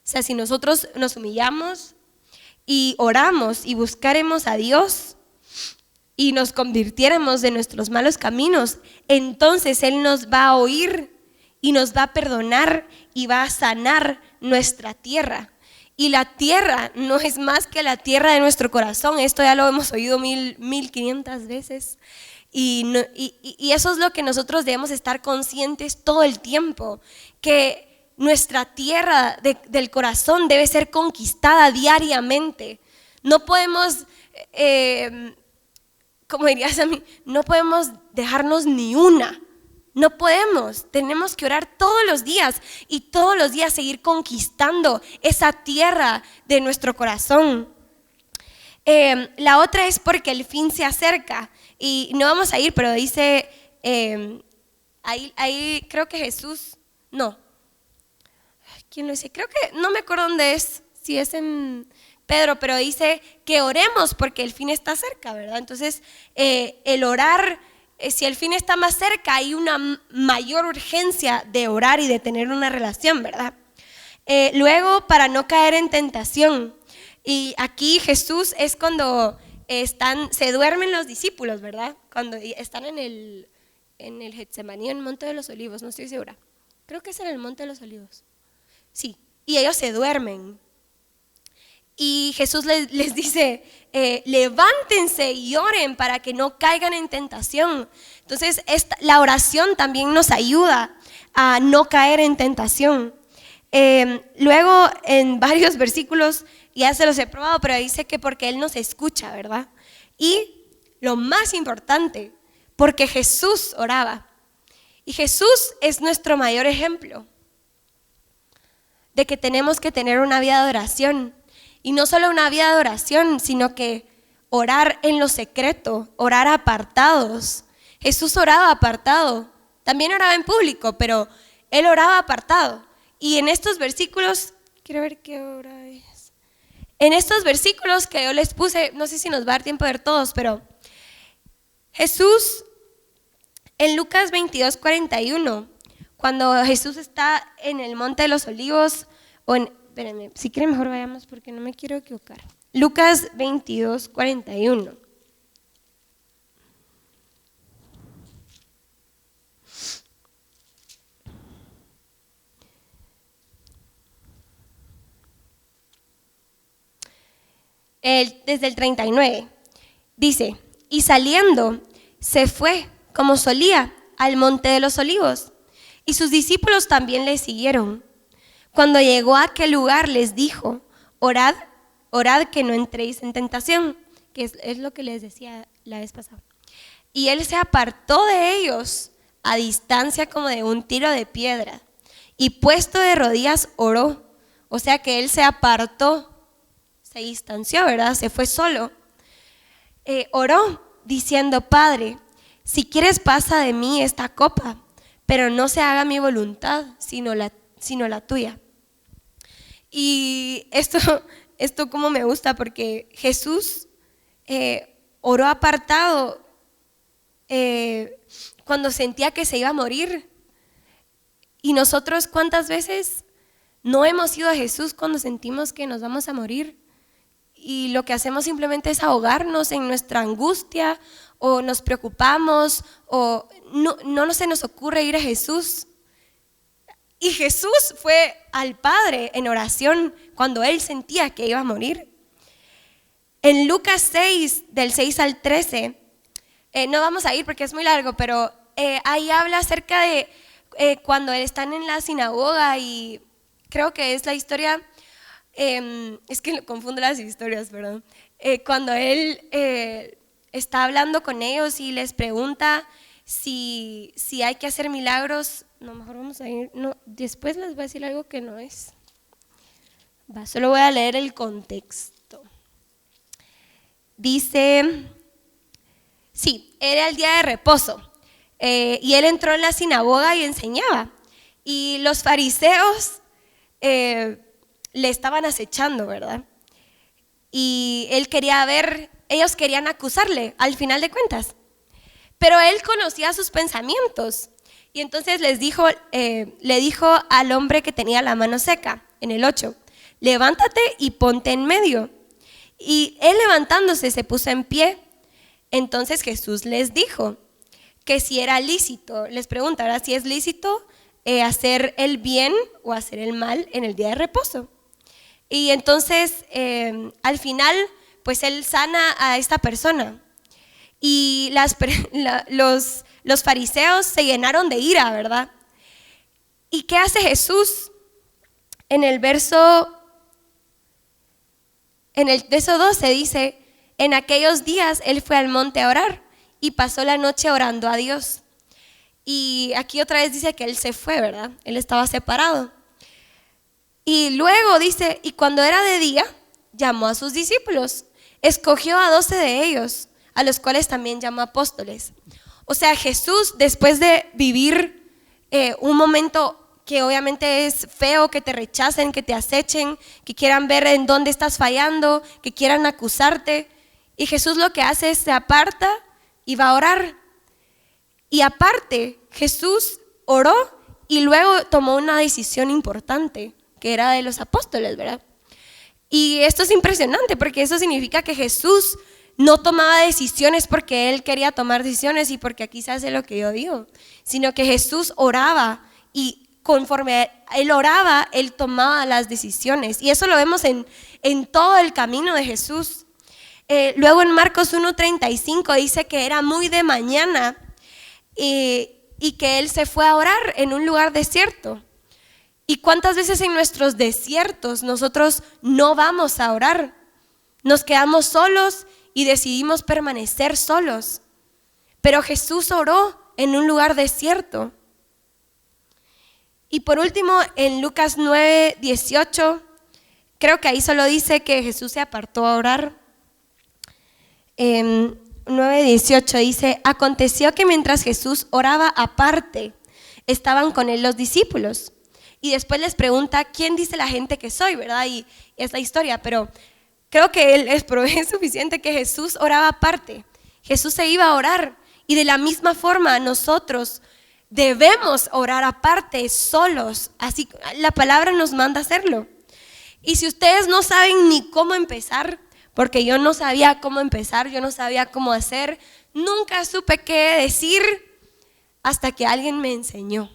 O sea, si nosotros nos humillamos y oramos y buscaremos a Dios y nos convirtiéramos de nuestros malos caminos, entonces Él nos va a oír y nos va a perdonar y va a sanar nuestra tierra. Y la tierra no es más que la tierra de nuestro corazón. Esto ya lo hemos oído 1500 veces. Y eso es lo que nosotros debemos estar conscientes todo el tiempo, que nuestra tierra del corazón debe ser conquistada diariamente. No podemos, como dirías a mí, no podemos dejarnos ni una. No podemos, tenemos que orar todos los días y todos los días seguir conquistando esa tierra de nuestro corazón. La otra es porque el fin se acerca. Y no vamos a ir, pero dice, ahí creo que Jesús, no, ¿quién lo dice? Creo que, no me acuerdo dónde es, si es en Pedro, pero dice que oremos porque el fin está cerca, ¿verdad? Entonces, el orar, si el fin está más cerca, hay una mayor urgencia de orar y de tener una relación, ¿verdad? Luego, para no caer en tentación. Y aquí Jesús es cuando se duermen los discípulos, ¿verdad? Cuando están en el Getsemaní, en el Monte de los Olivos, no estoy segura. Creo que es en el Monte de los Olivos. Sí, y ellos se duermen. Y Jesús les dice, levántense y oren para que no caigan en tentación. Entonces, la oración también nos ayuda a no caer en tentación. Luego, en varios versículos, ya se los he probado, pero dice que porque Él nos escucha, ¿verdad? Y lo más importante, porque Jesús oraba. Y Jesús es nuestro mayor ejemplo de que tenemos que tener una vida de oración. Y no solo una vida de oración, sino que orar en lo secreto, orar apartados. Jesús oraba apartado, también oraba en público, pero Él oraba apartado. Y en estos versículos, quiero ver qué hora es. En estos versículos que yo les puse, no sé si nos va a dar tiempo de ver todos, pero Jesús, en Lucas 22:41, cuando Jesús está en el Monte de los Olivos, espérenme, si quieren mejor vayamos porque no me quiero equivocar. Lucas 22:41. Desde el 39, dice, y saliendo se fue como solía al Monte de los Olivos, y sus discípulos también le siguieron. Cuando llegó a aquel lugar les dijo, orad que no entréis en tentación, que es lo que les decía la vez pasada. Y Él se apartó de ellos a distancia como de un tiro de piedra, y puesto de rodillas oró. O sea que Él se apartó, se distanció, ¿verdad? Se fue solo. Oró diciendo, Padre, si quieres pasa de mí esta copa, pero no se haga mi voluntad, sino la tuya. Y esto como me gusta, porque Jesús oró apartado cuando sentía que se iba a morir. Y nosotros, ¿cuántas veces no hemos ido a Jesús cuando sentimos que nos vamos a morir? Y lo que hacemos simplemente es ahogarnos en nuestra angustia, o nos preocupamos, o no se nos ocurre ir a Jesús. Y Jesús fue al Padre en oración cuando Él sentía que iba a morir. En Lucas 6, del 6 al 13, no vamos a ir porque es muy largo, pero ahí habla acerca de cuando están en la sinagoga, y creo que es la historia, es que confundo las historias, perdón. Cuando él está hablando con ellos y les pregunta si hay que hacer milagros. No, mejor vamos a ir, no, después les voy a decir algo que no es. Solo voy a leer el contexto. Dice, sí, era el día de reposo, y él entró en la sinagoga y enseñaba, y los fariseos le estaban acechando, ¿verdad? Y él quería ver, ellos querían acusarle al final de cuentas, pero él conocía sus pensamientos, y entonces le dijo al hombre que tenía la mano seca, en el 8, levántate y ponte en medio. Y él, levantándose, se puso en pie. Entonces Jesús les dijo que si era lícito, les pregunta, ¿verdad?, si es lícito hacer el bien o hacer el mal en el día de reposo. Y entonces al final, pues él sana a esta persona. Y los fariseos se llenaron de ira, ¿verdad? ¿Y qué hace Jesús? En el verso 12 dice, en aquellos días él fue al monte a orar y pasó la noche orando a Dios. Y aquí otra vez dice que él se fue, ¿verdad? Él estaba separado. Y luego dice, y cuando era de día, llamó a sus discípulos, escogió a 12 de ellos, a los cuales también llamó apóstoles. O sea, Jesús, después de vivir un momento que obviamente es feo, que te rechacen, que te acechen, que quieran ver en dónde estás fallando, que quieran acusarte, y Jesús lo que hace es se aparta y va a orar. Y aparte, Jesús oró y luego tomó una decisión importante, que era de los apóstoles, ¿verdad? Y esto es impresionante, porque eso significa que Jesús no tomaba decisiones porque él quería tomar decisiones y porque aquí se hace lo que yo digo, sino que Jesús oraba, y conforme él oraba, él tomaba las decisiones. Y eso lo vemos en todo el camino de Jesús. Luego en Marcos 1:35 dice que era muy de mañana y que él se fue a orar en un lugar desierto. ¿Y cuántas veces en nuestros desiertos nosotros no vamos a orar? Nos quedamos solos y decidimos permanecer solos. Pero Jesús oró en un lugar desierto. Y por último, en Lucas 9:18, creo que ahí solo dice que Jesús se apartó a orar. 9:18 dice, aconteció que mientras Jesús oraba aparte, estaban con él los discípulos. Y después les pregunta, ¿quién dice la gente que soy?, ¿verdad? Y esta historia, pero creo que es suficiente que Jesús oraba aparte. Jesús se iba a orar, y de la misma forma nosotros debemos orar aparte, solos. Así la palabra nos manda a hacerlo. Y si ustedes no saben ni cómo empezar, porque yo no sabía cómo empezar, yo no sabía cómo hacer, nunca supe qué decir hasta que alguien me enseñó.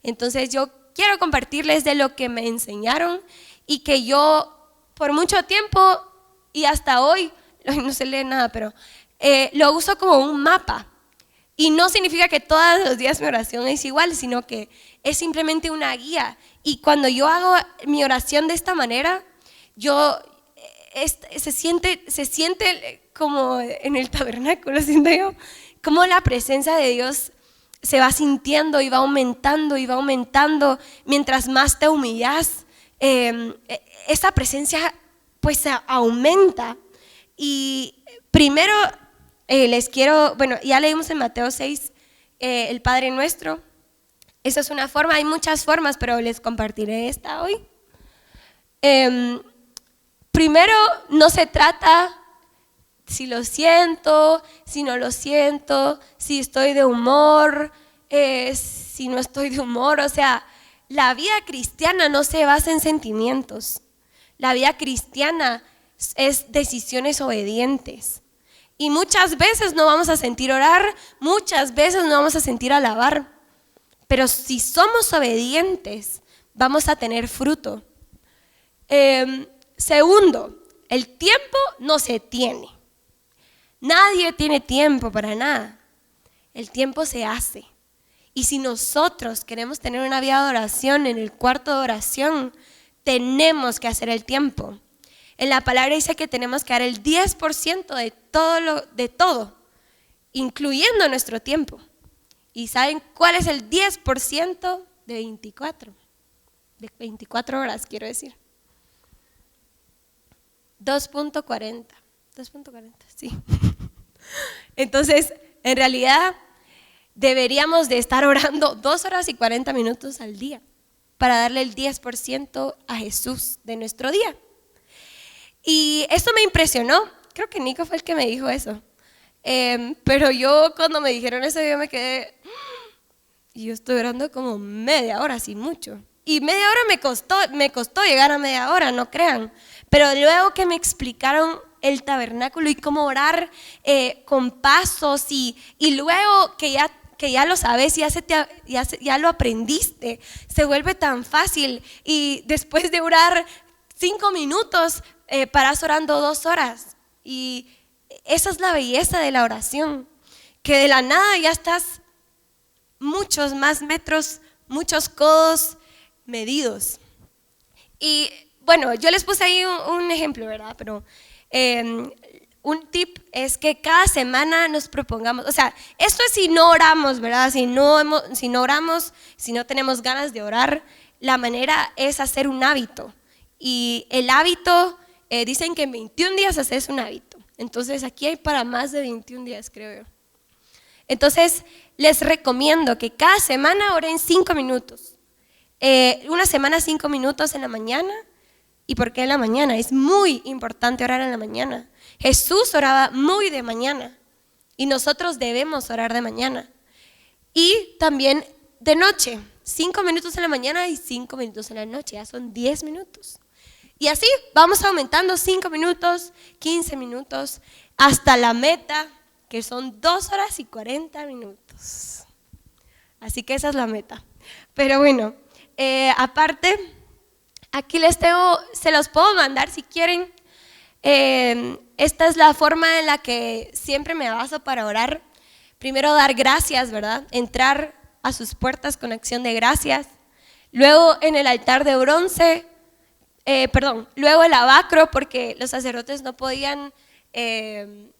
Entonces yo quiero compartirles de lo que me enseñaron y que yo por mucho tiempo y hasta hoy, no se lee nada, pero lo uso como un mapa. Y no significa que todos los días mi oración es igual, sino que es simplemente una guía. Y cuando yo hago mi oración de esta manera, se siente como en el tabernáculo, siento yo, como la presencia de Dios se va sintiendo y va aumentando mientras más te humillas. Esa presencia pues aumenta. Y primero les quiero, bueno, ya leímos en Mateo 6 el Padre Nuestro. Esa es una forma, hay muchas formas, pero les compartiré esta hoy. Primero, no se trata si lo siento, si no lo siento, si estoy de humor, si no estoy de humor. O sea, la vida cristiana no se basa en sentimientos. La vida cristiana es decisiones obedientes. Y muchas veces no vamos a sentir orar, muchas veces no vamos a sentir alabar. Pero si somos obedientes, vamos a tener fruto. Segundo, el tiempo no se tiene. Nadie tiene tiempo para nada. El tiempo se hace. Y si nosotros queremos tener una vida de oración en el cuarto de oración, tenemos que hacer el tiempo. En la palabra dice que tenemos que dar el 10% de todo, incluyendo nuestro tiempo. ¿Y saben cuál es el 10% de 24? De 24 horas, quiero decir. 2.40, sí. Entonces, en realidad, deberíamos de estar orando 2 horas y 40 minutos al día para darle el 10% a Jesús de nuestro día. Y esto me impresionó. Creo que Nico fue el que me dijo eso. Pero yo cuando me dijeron eso, yo me quedé... Y yo estoy orando como media hora, sin mucho. Y media hora me costó llegar a media hora, no crean. Pero luego que me explicaron el tabernáculo y cómo orar con pasos y luego que ya lo sabes, ya lo aprendiste, se vuelve tan fácil. Y después de orar 5 minutos, paras orando 2 horas. Y esa es la belleza de la oración, que de la nada ya estás muchos más metros, muchos codos medidos. Y bueno, yo les puse ahí un ejemplo, ¿verdad? Pero un tip es que cada semana nos propongamos, o sea, esto es si no oramos, ¿verdad? Si no oramos, si no tenemos ganas de orar, la manera es hacer un hábito. Y el hábito, dicen que en 21 días haces un hábito. Entonces aquí hay para más de 21 días, creo yo. Entonces les recomiendo que cada semana oren 5 minutos. Una semana 5 minutos en la mañana. ¿Y por qué en la mañana? Es muy importante orar en la mañana. Jesús oraba muy de mañana y nosotros debemos orar de mañana. Y también de noche, 5 minutos en la mañana y 5 minutos en la noche, ya son 10 minutos. Y así vamos aumentando 5 minutos, 15 minutos, hasta la meta, que son 2 horas y 40 minutos. Así que esa es la meta. Pero bueno, aparte, aquí se los puedo mandar si quieren. Esta es la forma en la que siempre me baso para orar. Primero dar gracias, ¿verdad? Entrar a sus puertas con acción de gracias. Luego en el altar de bronce, luego el abacro, porque los sacerdotes no podían, creo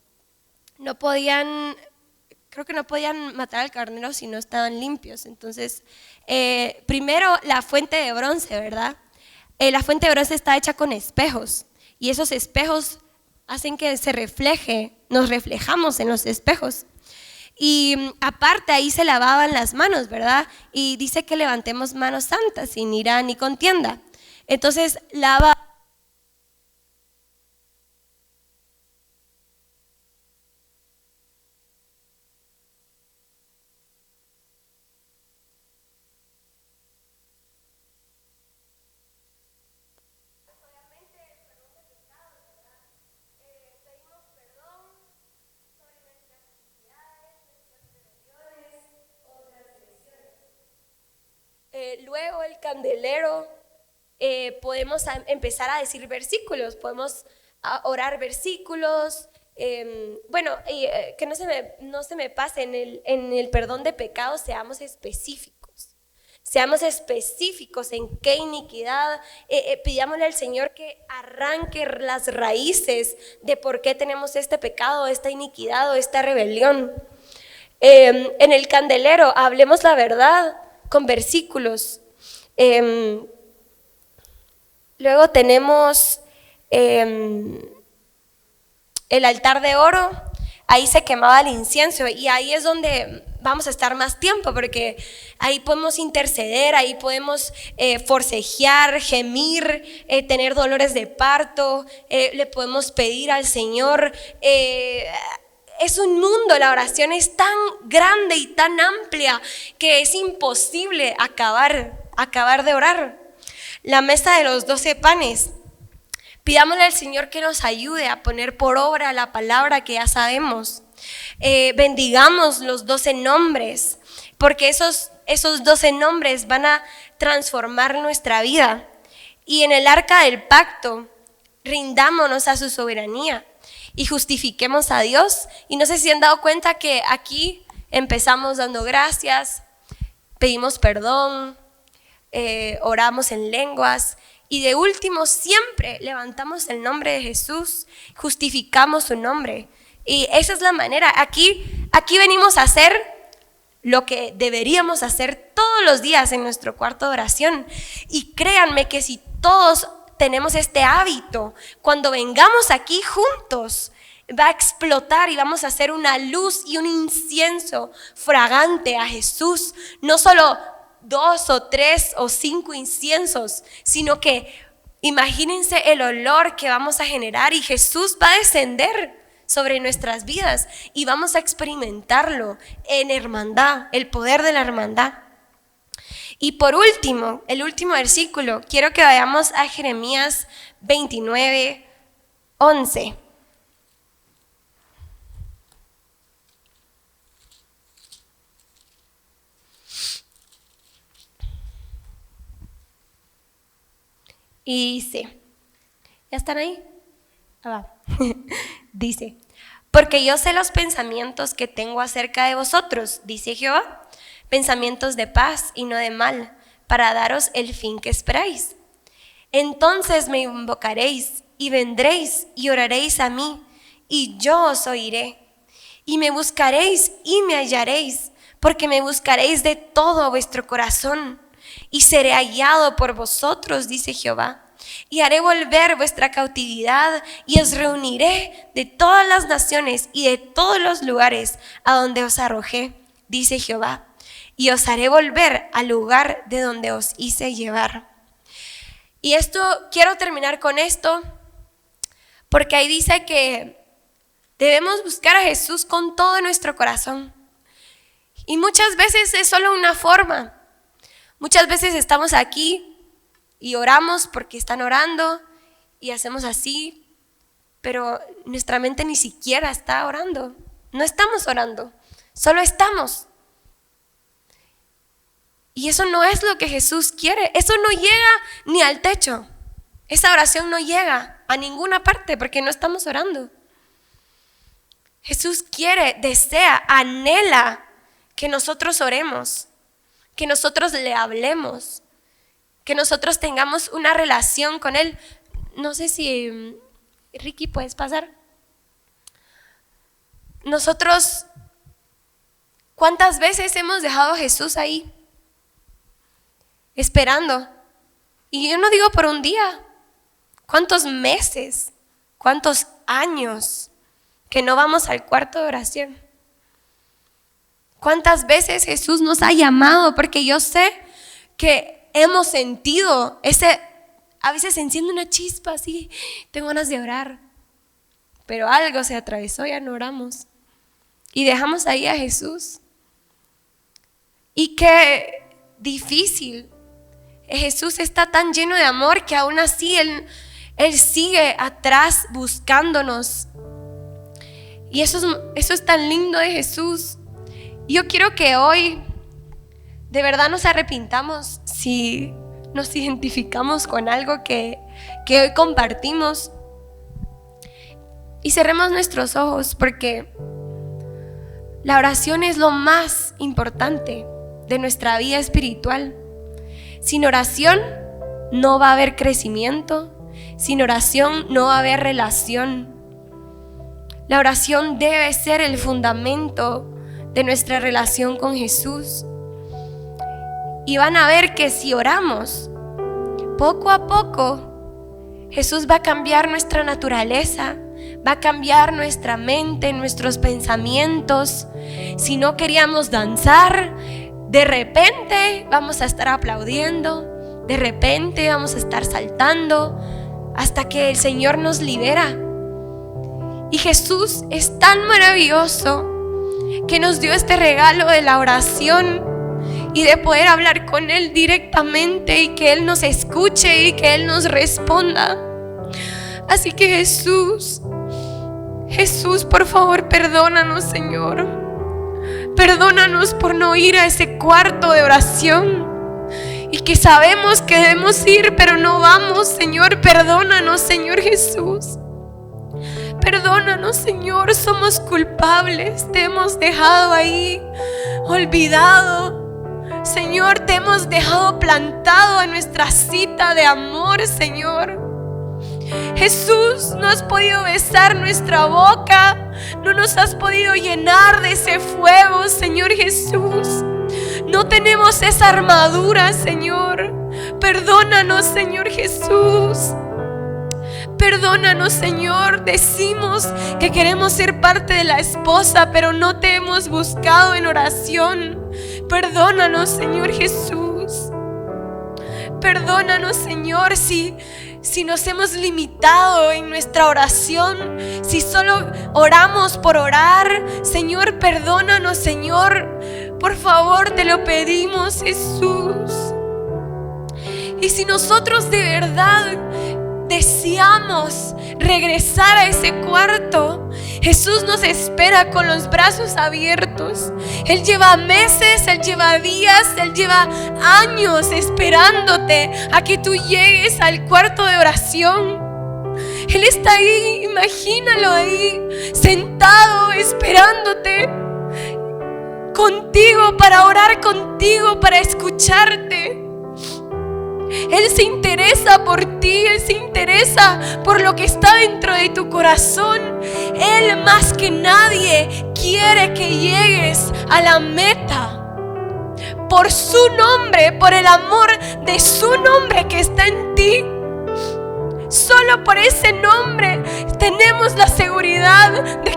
que no podían matar al carnero si no estaban limpios. Entonces, primero la fuente de bronce, ¿verdad? La fuente de bronce está hecha con espejos y esos espejos hacen que nos reflejamos en los espejos. Y aparte ahí se lavaban las manos, ¿verdad? Y dice que levantemos manos santas sin ira ni contienda. Entonces lava. Luego el candelero, podemos empezar a decir versículos, podemos orar versículos, que no se me pase, en el perdón de pecados seamos específicos en qué iniquidad, pidámosle al Señor que arranque las raíces de por qué tenemos este pecado, esta iniquidad o esta rebelión. En el candelero hablemos la verdad con versículos. Luego tenemos el altar de oro, ahí se quemaba el incienso y ahí es donde vamos a estar más tiempo, porque ahí podemos interceder, ahí podemos forcejear, gemir, tener dolores de parto, le podemos pedir al Señor. Es un mundo, la oración es tan grande y tan amplia que es imposible acabar de orar. La mesa de los 12 panes. Pidámosle al Señor que nos ayude a poner por obra la palabra que ya sabemos. Bendigamos los 12 nombres, porque esos 12 nombres van a transformar nuestra vida. Y en el arca del pacto, rindámonos a su soberanía y justifiquemos a Dios. Y no sé si han dado cuenta que aquí empezamos dando gracias, pedimos perdón, oramos en lenguas y de último siempre levantamos el nombre de Jesús, justificamos su nombre. Y esa es la manera. Aquí venimos a hacer lo que deberíamos hacer todos los días en nuestro cuarto de oración. Y créanme que si todos tenemos este hábito, cuando vengamos aquí juntos, va a explotar y vamos a hacer una luz y un incienso fragante a Jesús. No solo 2 o 3 o 5 inciensos, sino que imagínense el olor que vamos a generar y Jesús va a descender sobre nuestras vidas y vamos a experimentarlo en hermandad, el poder de la hermandad. Y por último, el último versículo, quiero que vayamos a Jeremías 29:11. Y dice, ¿ya están ahí? Dice, porque yo sé los pensamientos que tengo acerca de vosotros, dice Jehová, pensamientos de paz y no de mal, para daros el fin que esperáis. Entonces me invocaréis y vendréis y oraréis a mí, y yo os oiré. Y me buscaréis y me hallaréis, porque me buscaréis de todo vuestro corazón. Y seré hallado por vosotros, dice Jehová. Y haré volver vuestra cautividad y os reuniré de todas las naciones y de todos los lugares a donde os arrojé, dice Jehová. Y os haré volver al lugar de donde os hice llevar. Y quiero terminar con esto, porque ahí dice que debemos buscar a Jesús con todo nuestro corazón. Y muchas veces es solo una forma. Muchas veces estamos aquí y oramos porque están orando y hacemos así, pero nuestra mente ni siquiera está orando. No estamos orando, solo estamos. Y eso no es lo que Jesús quiere. Eso no llega ni al techo. Esa oración no llega a ninguna parte porque no estamos orando. Jesús quiere, desea, anhela que nosotros oremos, que nosotros le hablemos, que nosotros tengamos una relación con Él. No sé si, Ricky, ¿puedes pasar? Nosotros, ¿cuántas veces hemos dejado a Jesús ahí? Esperando. Y yo no digo por un día. ¿Cuántos meses? ¿Cuántos años que no vamos al cuarto de oración? ¿Cuántas veces Jesús nos ha llamado? Porque yo sé que hemos sentido a veces se enciende una chispa así, tengo ganas de orar, pero algo se atravesó, ya no oramos y dejamos ahí a Jesús. Y qué difícil. Jesús está tan lleno de amor que aún así Él sigue atrás buscándonos. Y eso es tan lindo de Jesús. Yo quiero que hoy de verdad nos arrepintamos si nos identificamos con algo que hoy compartimos. Y cerremos nuestros ojos, porque la oración es lo más importante de nuestra vida espiritual. Sin oración no va a haber crecimiento. Sin oración no va a haber relación. La oración debe ser el fundamento de nuestra relación con Jesús. Y van a ver que si oramos, poco a poco, Jesús va a cambiar nuestra naturaleza, va a cambiar nuestra mente, nuestros pensamientos. Si no queríamos danzar, de repente vamos a estar aplaudiendo, de repente vamos a estar saltando, hasta que el Señor nos libera. Y Jesús es tan maravilloso que nos dio este regalo de la oración y de poder hablar con Él directamente y que Él nos escuche y que Él nos responda. Así que Jesús, por favor, perdónanos, Señor. Perdónanos por no ir a ese cuarto de oración y que sabemos que debemos ir, pero no vamos, Señor. Perdónanos, Señor Jesús. Perdónanos, Señor, somos culpables, te hemos dejado ahí, olvidado. Señor, te hemos dejado plantado a nuestra cita de amor, Señor. Jesús, no has podido besar nuestra boca, no nos has podido llenar de ese fuego, Señor Jesús. No tenemos esa armadura, Señor. Perdónanos, Señor Jesús. Perdónanos, Señor. Decimos que queremos ser parte de la esposa, pero no te hemos buscado en oración. Perdónanos, Señor Jesús. Perdónanos, Señor, si nos hemos limitado en nuestra oración, si solo oramos por orar. Señor, perdónanos, Señor. Por favor, te lo pedimos, Jesús. Y si nosotros de verdad deseamos regresar a ese cuarto, Jesús nos espera con los brazos abiertos. Él lleva meses, Él lleva días, Él lleva años esperándote a que tú llegues al cuarto de oración. Él está ahí, imagínalo ahí, sentado, esperándote, contigo, para orar contigo, para escucharte. Él se interesa por ti, Él se interesa por lo que está dentro de tu corazón. Él más que nadie quiere que llegues a la meta. Por su nombre, por el amor de su nombre que está en ti. Solo por ese nombre tenemos la seguridad de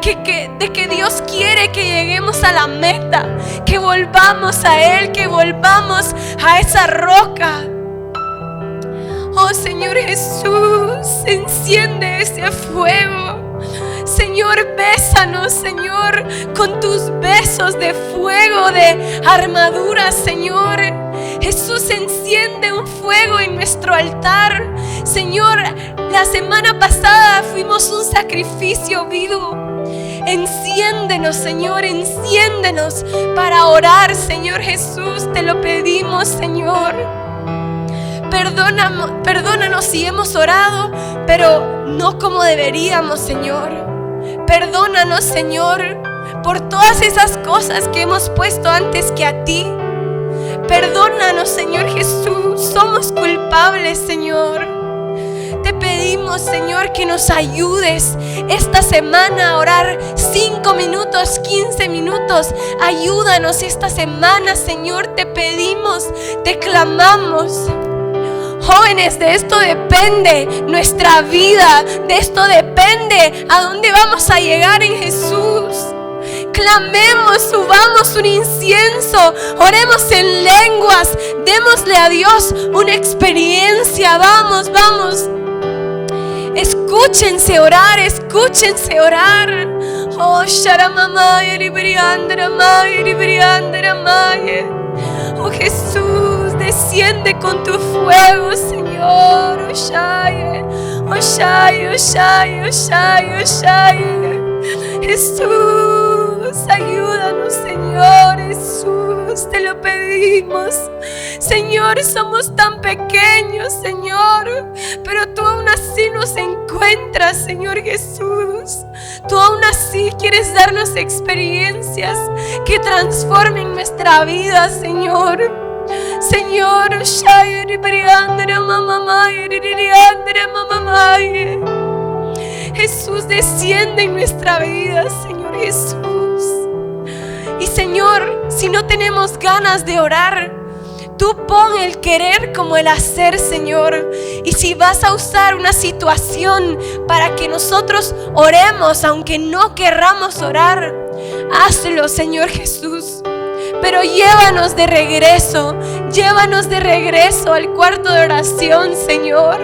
que Dios quiere que lleguemos a la meta, que volvamos a Él, que volvamos a esa roca. Oh Señor Jesús, enciende ese fuego. Señor, bésanos, Señor, con tus besos de fuego, de armadura, Señor. Jesús, enciende un fuego en nuestro altar. Señor, la semana pasada fuimos un sacrificio vivo. Enciéndenos, Señor, enciéndenos para orar, Señor Jesús. Te lo pedimos, Señor. Perdónanos si hemos orado, pero no como deberíamos, Señor. Perdónanos, Señor, por todas esas cosas que hemos puesto antes que a ti. Perdónanos, Señor Jesús. Somos culpables, Señor. Te pedimos, Señor, que nos ayudes esta semana a orar 5 minutos, 15 minutos. Ayúdanos esta semana, Señor. Te pedimos, te clamamos. Jóvenes, de esto depende nuestra vida, de esto depende a dónde vamos a llegar en Jesús. Clamemos, subamos un incienso, oremos en lenguas, démosle a Dios una experiencia. Vamos, vamos. Escúchense orar, escúchense orar. Oh, Sharamamaya, Ribriandramaya, Ribriandramaya. Oh Jesús, desciende con tu fuego, Señor. Oshaye, Oshaye, Oshaye, Oshaye, Oshaye. Jesús, ayúdanos, Señor. Jesús, te lo pedimos. Señor, somos tan pequeños, Señor, pero tú aún así nos encuentras, Señor Jesús. Tú aún así quieres darnos experiencias que transformen nuestra vida, Señor. Señor, Jesús, desciende en nuestra vida, Señor Jesús. Y Señor, si no tenemos ganas de orar, tú pon el querer como el hacer, Señor. Y si vas a usar una situación para que nosotros oremos, aunque no querramos orar, hazlo, Señor Jesús. Pero llévanos de regreso al cuarto de oración, Señor.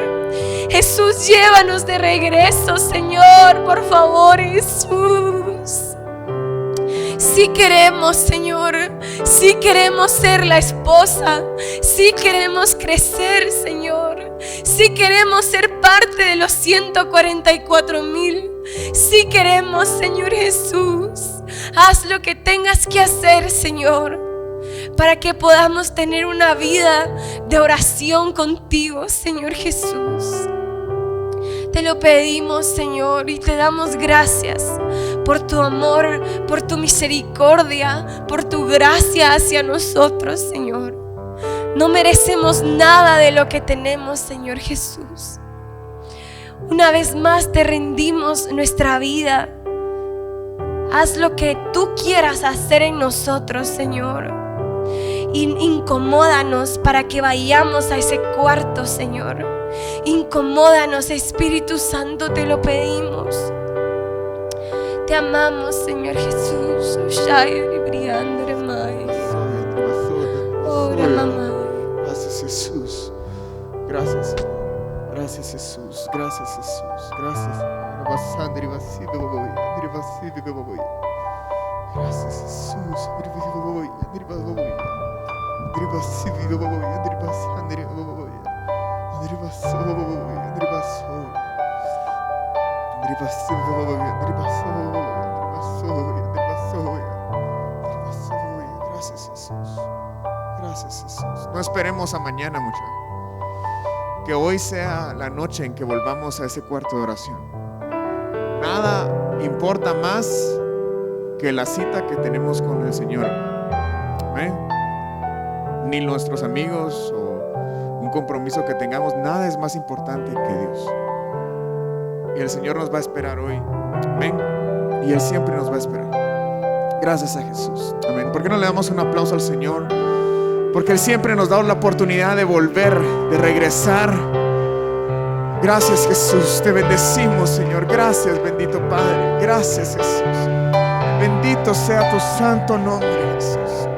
Jesús, llévanos de regreso, Señor, por favor, Jesús. Sí queremos, Señor, sí queremos ser la esposa, sí queremos crecer, Señor, sí queremos ser parte de los 144,000, sí queremos, Señor Jesús. Haz lo que tengas que hacer, Señor, para que podamos tener una vida de oración contigo, Señor Jesús. Te lo pedimos, Señor, y te damos gracias por tu amor, por tu misericordia, por tu gracia hacia nosotros, Señor. No merecemos nada de lo que tenemos, Señor Jesús. Una vez más te rendimos nuestra vida. Haz lo que tú quieras hacer en nosotros, Señor. Incomódanos para que vayamos a ese cuarto, Señor. Incomódanos, Espíritu Santo, te lo pedimos. Te amamos, Señor Jesús. Gracias, Jesús. Gracias, gracias, Jesús. Gracias, Jesús. Gracias. Gracias, Jesús. Gracias, Jesús. No esperemos a mañana, muchachos. Que hoy sea la noche en que volvamos a ese cuarto de oración. Nada importa más que la cita que tenemos con el Señor. ¿Amén? Ni nuestros amigos o un compromiso que tengamos, nada es más importante que Dios. Y el Señor nos va a esperar hoy. Amén. Y Él siempre nos va a esperar. Gracias a Jesús. Amén. ¿Por qué no le damos un aplauso al Señor? Porque Él siempre nos da la oportunidad de volver, de regresar. Gracias, Jesús. Te bendecimos, Señor. Gracias, bendito Padre. Gracias, Jesús. Bendito sea tu santo nombre, Jesús.